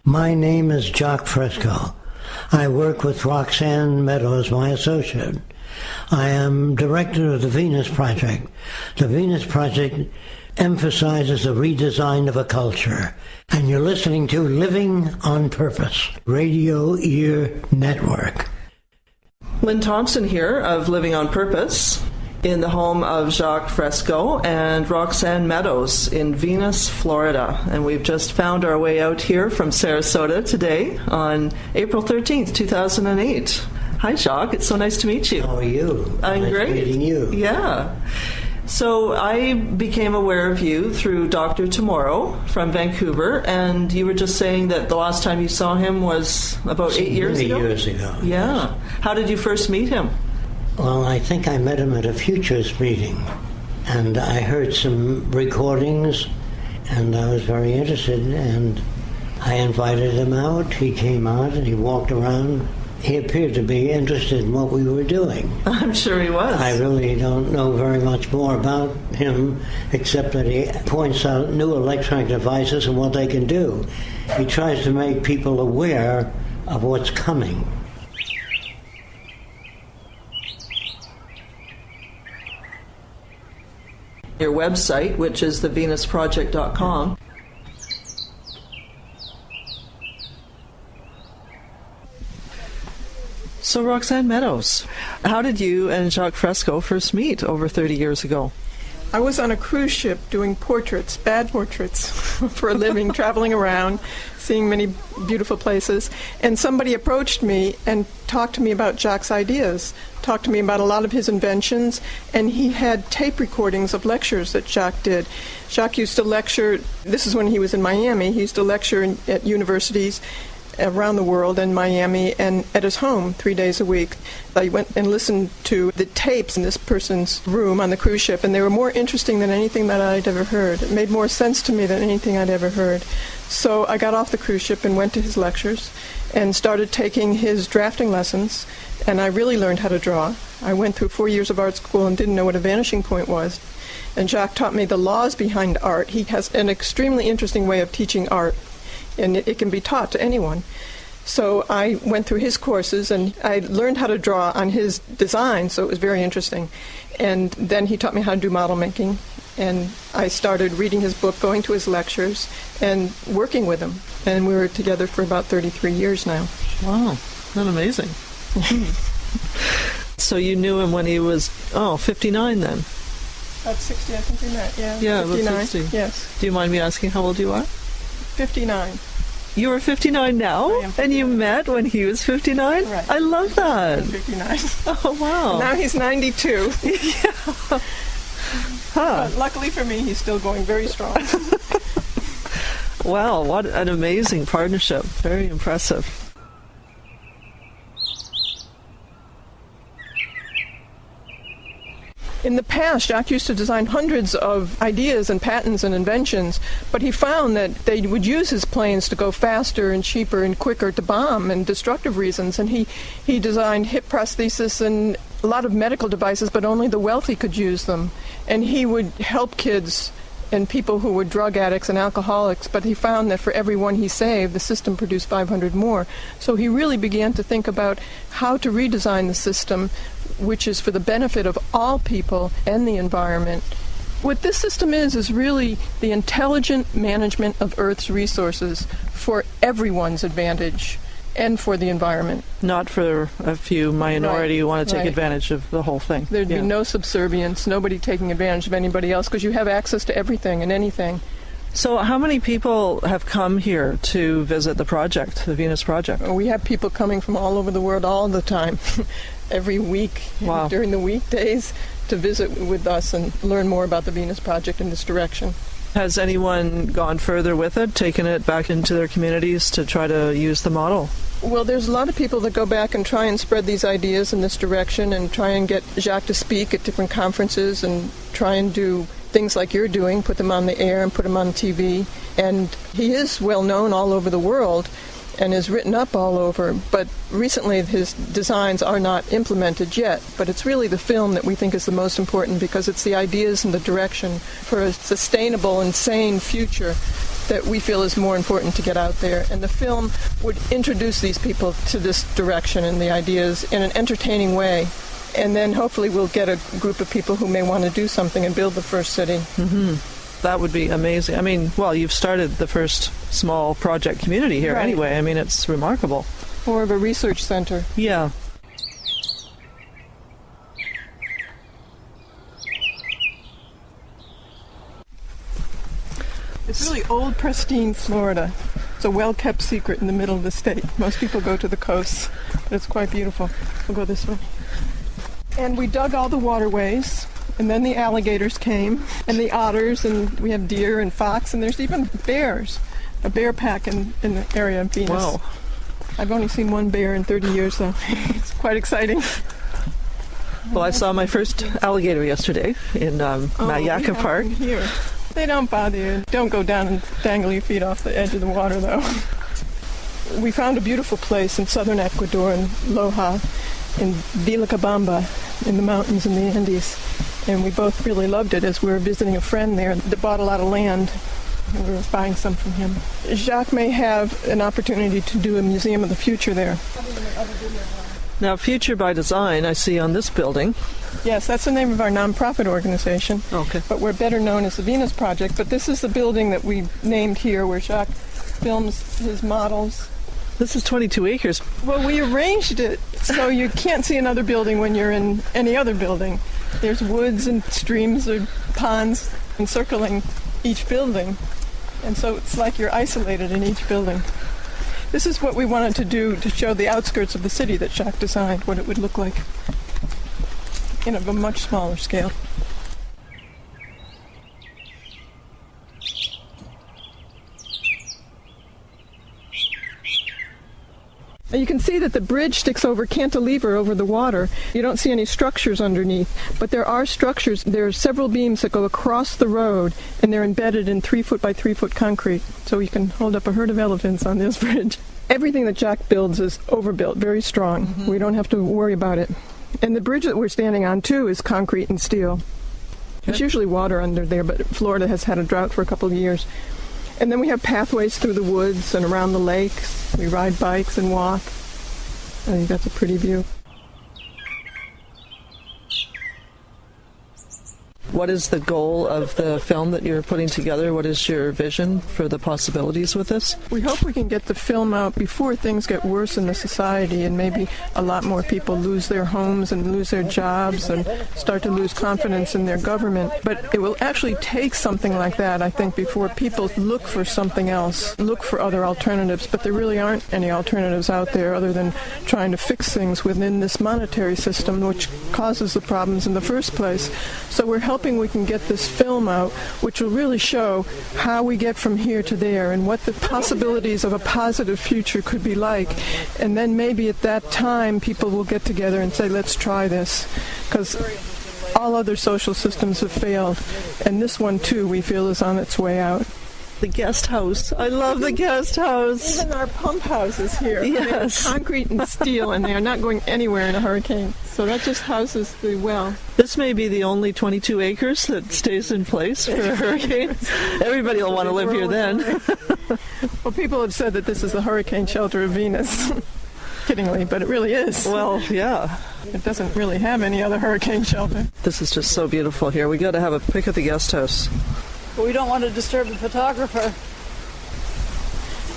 My name is Jacques Fresco. I work with Roxanne Meadows, my associate. I am director of the Venus Project. The Venus Project emphasizes the redesign of a culture. And you're listening to Living on Purpose, Radio Ear Network. Lynn Thompson here of Living on Purpose in the home of Jacques Fresco and Roxanne Meadows in Venus, Florida. And we've just found our way out here from Sarasota today on April 13th, 2008. Hi, Jacques. It's so nice to meet you. How are you? I'm nice great. Meeting you. Yeah. So I became aware of you through Dr. Tomorrow from Vancouver, and you were just saying that the last time you saw him was about 8 years ago? 8 years ago. Yeah. Yes. How did you first meet him? Well, I think I met him at a Futures meeting, and I heard some recordings, and I was very interested, and I invited him out. He came out, and he walked around. He appeared to be interested in what we were doing. I'm sure he was. I really don't know very much more about him, except that he points out new electronic devices and what they can do. He tries to make people aware of what's coming. Your website, which is thevenusproject.com. So, Roxanne Meadows, how did you and Jacques Fresco first meet over 30 years ago? I was on a cruise ship doing portraits, bad portraits, for a living, traveling around, seeing many beautiful places. And somebody approached me and talked to me about Jacques' ideas, talked to me about a lot of his inventions, and he had tape recordings of lectures that Jacques did. Jacques used to lecture, this is when he was in Miami, he used to lecture at universities around the world, in Miami, and at his home 3 days a week. I went and listened to the tapes in this person's room on the cruise ship, and they were more interesting than anything that I'd ever heard. It made more sense to me than anything I'd ever heard. So I got off the cruise ship and went to his lectures and started taking his drafting lessons, and I really learned how to draw. I went through 4 years of art school and didn't know what a vanishing point was. And Jacques taught me the laws behind art. He has an extremely interesting way of teaching art, and it can be taught to anyone. So I went through his courses, and I learned how to draw on his design, so it was very interesting. And then he taught me how to do model making, and I started reading his book, going to his lectures, and working with him. And we were together for about 33 years now. Wow, that's amazing. So you knew him when he was, 59 then? About 60, I think we met, yeah. Yeah, 59, about 60. yes. Do you mind me asking how old you are? 59. You were 59 now? I am 59. And you met when he was 59? Right. I love that. I'm 59. Oh, wow. Now he's 92. Yeah. Huh. But luckily for me, he's still going very strong. Wow, what an amazing partnership. Very impressive. In the past, Jacques used to design hundreds of ideas and patents and inventions, but he found that they would use his planes to go faster and cheaper and quicker to bomb and destructive reasons. And he designed hip prosthesis and a lot of medical devices, but only the wealthy could use them. And he would help kids and people who were drug addicts and alcoholics, but he found that for every one he saved, the system produced 500 more. So he really began to think about how to redesign the system, which is for the benefit of all people and the environment. What this system is really the intelligent management of Earth's resources for everyone's advantage and for the environment. Not for a few minority who want to take advantage of the whole thing. There'd be no subservience, nobody taking advantage of anybody else, because you have access to everything and anything. So how many people have come here to visit the project, the Venus Project? We have people coming from all over the world all the time, every week, wow, during the weekdays, to visit with us and learn more about the Venus Project in this direction. Has anyone gone further with it, taken it back into their communities to try to use the model? Well, there's a lot of people that go back and try and spread these ideas in this direction and try and get Jacques to speak at different conferences and try and do things like you're doing, put them on the air and put them on TV. And he is well known all over the world and is written up all over, but recently his designs are not implemented yet. But it's really the film that we think is the most important, because it's the ideas and the direction for a sustainable and sane future that we feel is more important to get out there. And the film would introduce these people to this direction and the ideas in an entertaining way. And then hopefully we'll get a group of people who may want to do something and build the first city. Mm-hmm. That would be amazing. I mean, well, you've started the first small project community here anyway. I mean, it's remarkable. More of a research center. Yeah. It's really old, pristine Florida. It's a well-kept secret in the middle of the state. Most people go to the coasts, but it's quite beautiful. We'll go this way. And we dug all the waterways, and then the alligators came, and the otters, and we have deer and fox, and there's even bears. A bear pack in the area of Venus. Wow. I've only seen one bear in 30 years, though. It's quite exciting. Well, I saw my first alligator yesterday in Mayaka Park. Here. They don't bother you. Don't go down and dangle your feet off the edge of the water, though. We found a beautiful place in southern Ecuador, in Loja, in Vilcabamba, in the mountains in the Andes. And we both really loved it as we were visiting a friend there that bought a lot of land. And we were buying some from him. Jacques may have an opportunity to do a museum of the future there. Now, Future by Design, I see on this building. Yes, that's the name of our nonprofit organization. Okay. But we're better known as the Venus Project. But this is the building that we named here where Jacques films his models. This is 22 acres. Well, we arranged it so you can't see another building when you're in any other building. There's woods and streams or ponds encircling each building. And so it's like you're isolated in each building. This is what we wanted to do to show the outskirts of the city that Jacques designed, what it would look like in a much smaller scale. You can see that the bridge sticks over cantilever over the water. You don't see any structures underneath, but there are structures. There are several beams that go across the road, and they're embedded in 3-foot by 3-foot concrete, so you can hold up a herd of elephants on this bridge. Everything that Jacques builds is overbuilt, very strong. Mm-hmm. We don't have to worry about it. And the bridge that we're standing on, too, is concrete and steel. Okay. There's usually water under there, but Florida has had a drought for a couple of years. And then we have pathways through the woods and around the lakes. We ride bikes and walk. I think that's a pretty view. What is the goal of the film that you're putting together? What is your vision for the possibilities with this? We hope we can get the film out before things get worse in the society and maybe a lot more people lose their homes and lose their jobs and start to lose confidence in their government. But it will actually take something like that, I think, before people look for something else, look for other alternatives. But there really aren't any alternatives out there other than trying to fix things within this monetary system, which causes the problems in the first place. So we're hoping we can get this film out, which will really show how we get from here to there and what the possibilities of a positive future could be like. And then maybe at that time people will get together and say, let's try this, because all other social systems have failed, and this one too we feel is on its way out. The guest house. I love the guest house. Even our pump houses here. Yes. They're concrete and steel, and they are not going anywhere in a hurricane. So that just houses the well. This may be the only 22 acres that stays in place for a hurricane. Everybody will want to live here then. Well, people have said that this is the hurricane shelter of Venus. Kiddingly, but it really is. Well, yeah. It doesn't really have any other hurricane shelter. This is just so beautiful here. We got to have a pic at the guest house. But we don't want to disturb the photographer.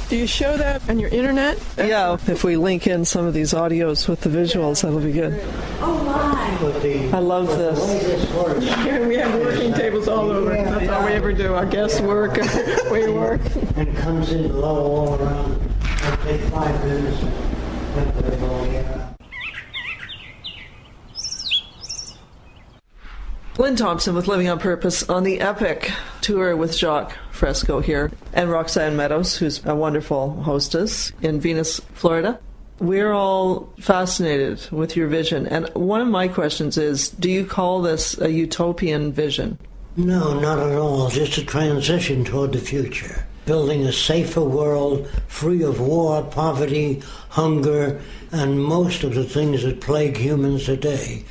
Do you show that on your internet? Yeah, if we link in some of these audios with the visuals, that'll be good. Oh my! I love this. Here we have working tables all over. That's all we ever do. Our guests work, we work. And comes in low all around. It'll take 5 minutes. Let the all get out. Lynn Thompson with Living on Purpose on the epic tour with Jacques Fresco here, and Roxanne Meadows, who's a wonderful hostess in Venus, Florida. We're all fascinated with your vision, and one of my questions is, do you call this a utopian vision? No, not at all. Just a transition toward the future. Building a safer world, free of war, poverty, hunger, and most of the things that plague humans today.